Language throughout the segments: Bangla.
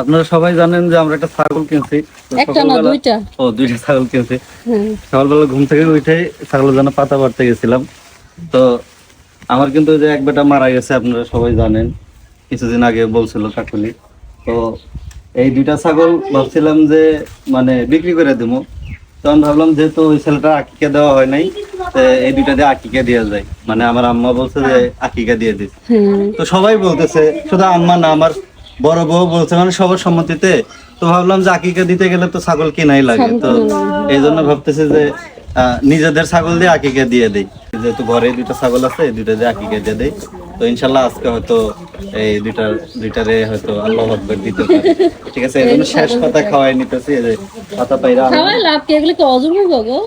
আপনারা সবাই জানেন যে আমরা একটা ছাগল কিনছি। একটা না দুইটা। ও, দুইটা ছাগল কিনছি। সকালবেলা ঘুম থেকে উঠে ছাগলের জন্য পাতা পাড়তে গেছিলাম। তো আমার কিন্তু যে এক বেটা মারা গেছে, আপনারা সবাই জানেন, কিছুদিন আগে বলছিল কাকুলি। তো এই দুইটা ছাগল ভাবছিলাম যে মানে বিক্রি করে দেবো। তখন ভাবলাম যেহেতু ওই ছেলেটা আকিকা দেওয়া হয় নাই, তো এই দুইটা দিয়ে আকিকা দেওয়া যায়। মানে আমার আম্মা বলছে যে আকিকা দিয়ে দিস। তো সবাই বলতেছে, শুধু আম্মা না, আমার বড় বউ বলছে, মানে সবার সম্মতিতে। তো ভাবলাম যে আকিকা দিতে গেলে তো ছাগল কিনাই লাগে। তো এই জন্য ভাবতেছে যে নিজেদের ছাগল দিয়ে আকিকা দিয়ে দেই। যেহেতু ঘরে দুইটা ছাগল আছে, এই দুইটা দিয়ে আকিকা দিয়ে দেই। তো ইনশাল্লাহ আজকে হয়তো এই দুইটারে হয়তো আল্লাহ আকবার দিতে পারে। ঠিক আছে, এই জন্য শেষ পাতা খাওয়াই নিতেছি। এই যে পাতা পাইরা খাওয়াই লাভ কি, এগুলো কি অজর হইব গো?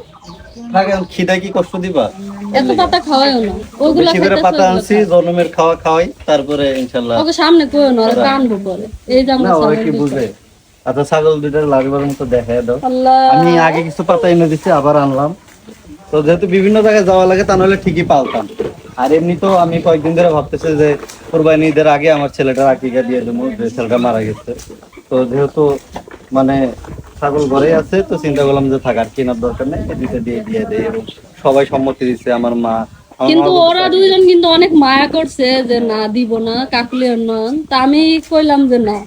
খিদা কি কষ্ট দিবা? এত পাতা খাওয়াইও না, ওগুলা বেশি করে পাতা আনছি, জন্মের খাওয়া খাওয়াই, তারপরে ইনশাল্লাহ। ওকে সামনে কইও না, ওরা কানবো পরে। এই যে আমরা না, ওরা ছাগল কি দিছি। বুঝে? আচ্ছা, ছাগল দুইটার লাগবার মতো দেখায় দাও। আল্লাহ, আমি আগে কিছু পাতা এনে দিচ্ছি, আবার আনলাম। তো যেহেতু বিভিন্ন জায়গায় যাওয়া লাগে, তা নাহলে ঠিকই পালতাম। আর এমনি তো আমি কয়েকদিন ধরে ভাবতেছি যে কোরবানি ঈদের আগে আমার ছেলেটার আকিকা দিয়ে দেবো, যে ছেলেটা মারা গেছে। তো যেহেতু মানে ছাগল ঘরেই আছে, তো চিন্তা করলাম যে থাকার কেনার দরকার নেই, এই দুইটা দিয়ে দেয়। এবং সবাই সম্মতি দিচ্ছে, আমার মা। কিন্তু ওরা দুইজন কিন্তু অনেক মায়া করছে যে না দিব না, কাকুলির নন। তা আমি কইলাম যে না,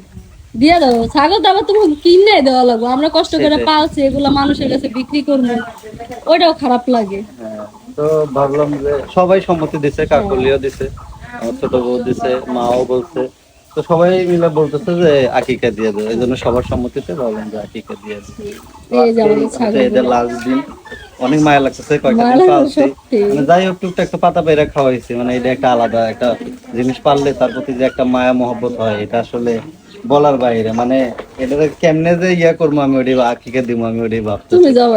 দিয়ে দাও। ছাগল তো আবার তোমাকে কিনে দেওয়া লাগবে, আমরা কষ্ট করে পালছি, এগুলা মানুষের কাছে বিক্রি করবো, ওইটাও খারাপ লাগে। হ্যাঁ, তো ভাবলাম যে সবাই সম্মতি দিছে, কাকলিও দিছে, আমার ছোট বউ দিছে, মাও বলছে। তো সবাই মিলে বলতেছে যে আকিকা দিয়ে দেবো। এই জন্য সবার সম্মতিতে ভাবলাম যে আকিকা দিয়ে দেবো। এই যে আমাদের ছাগল এদের লাস্ট দিন অনেক মায়া লাগতেছে, কয়েকটা দিন পালছি। মানে যাই হোক, টুকটাক একটা পাতা পেরে খাওয়াইছি। মানে এটা একটা আলাদা একটা জিনিস, পারলে তার প্রতি যে একটা মায়া মহব্বত হয়, এটা আসলে বলার বাইরে। মানে এটা কেমনে যে ইয়া করবো আমি ওটাই, আকিকা দিব আমি ওটাই ভাবতেছি। তুমি যাও।